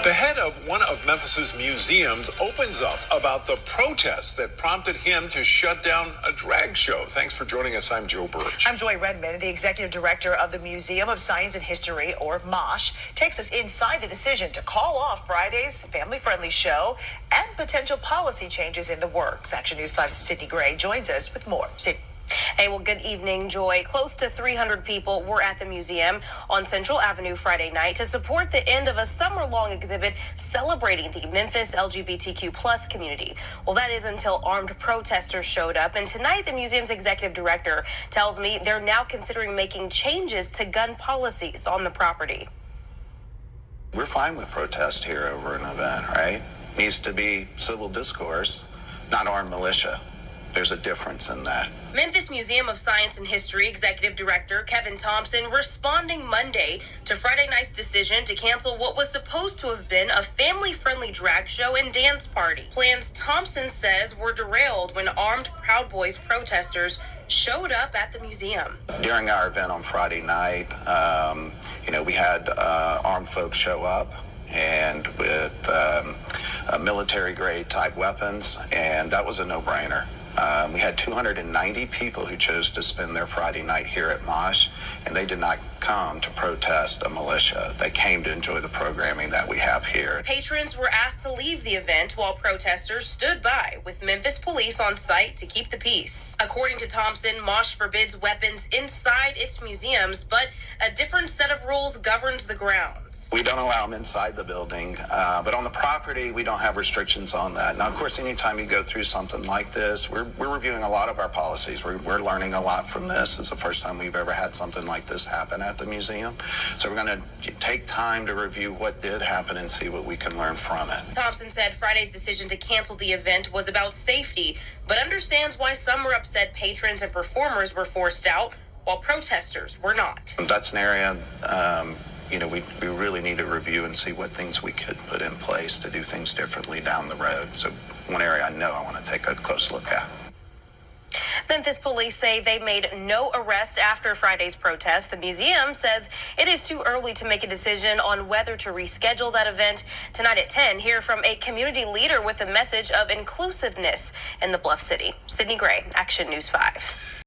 The head of one of Memphis's museums opens up about the protest that prompted him to shut down a drag show. Thanks for joining us. I'm Joe Birch. I'm Joy Redmond, the executive director of the Museum of Science and History, or MOSH, takes us inside the decision to call off Friday's family-friendly show and potential policy changes in the works. Action News 5's Sydney Gray joins us with more. Sydney. Hey, well, good evening, Joy. Close to 300 people were at the museum on Central Avenue Friday night to support the end of a summer-long exhibit celebrating the Memphis LGBTQ plus community. Well, that is until armed protesters showed up, and tonight the museum's executive director tells me they're now considering making changes to gun policies on the property. We're fine with protest here over an event, right? Needs to be civil discourse, not armed militia. There's a difference in that. Memphis Museum of Science and History Executive Director Kevin Thompson responding Monday to Friday night's decision to cancel what was supposed to have been a family-friendly drag show and dance party. Plans, Thompson says, were derailed when armed Proud Boys protesters showed up at the museum. During our event on Friday night, we had armed folks show up and with military-grade type weapons, and that was a no-brainer. We had 290 people who chose to spend their Friday night here at MOSH, and they did not come to protest a militia. They came to enjoy the programming that we have here. Patrons were asked to leave the event while protesters stood by with Memphis police on site to keep the peace. According to Thompson, MOSH forbids weapons inside its museums, but a different set of rules governs the grounds. We don't allow them inside the building, but on the property, we don't have restrictions on that. Now, of course, anytime you go through something like this, we're reviewing a lot of our policies. We're learning a lot from this. It's the first time we've ever had something like this happen at the museum. So we're going to take time to review what did happen and see what we can learn from it. Thompson said Friday's decision to cancel the event was about safety, but understands why some were upset patrons and performers were forced out, while protesters were not. That's an area we really need to review and see what things we could put in place to do things differently down the road. So one area I know I want to take a close look at. Memphis police say they made no arrest after Friday's protest. The museum says it is too early to make a decision on whether to reschedule that event. Tonight at 10, hear from a community leader with a message of inclusiveness in the Bluff City. Sydney Gray, Action News 5.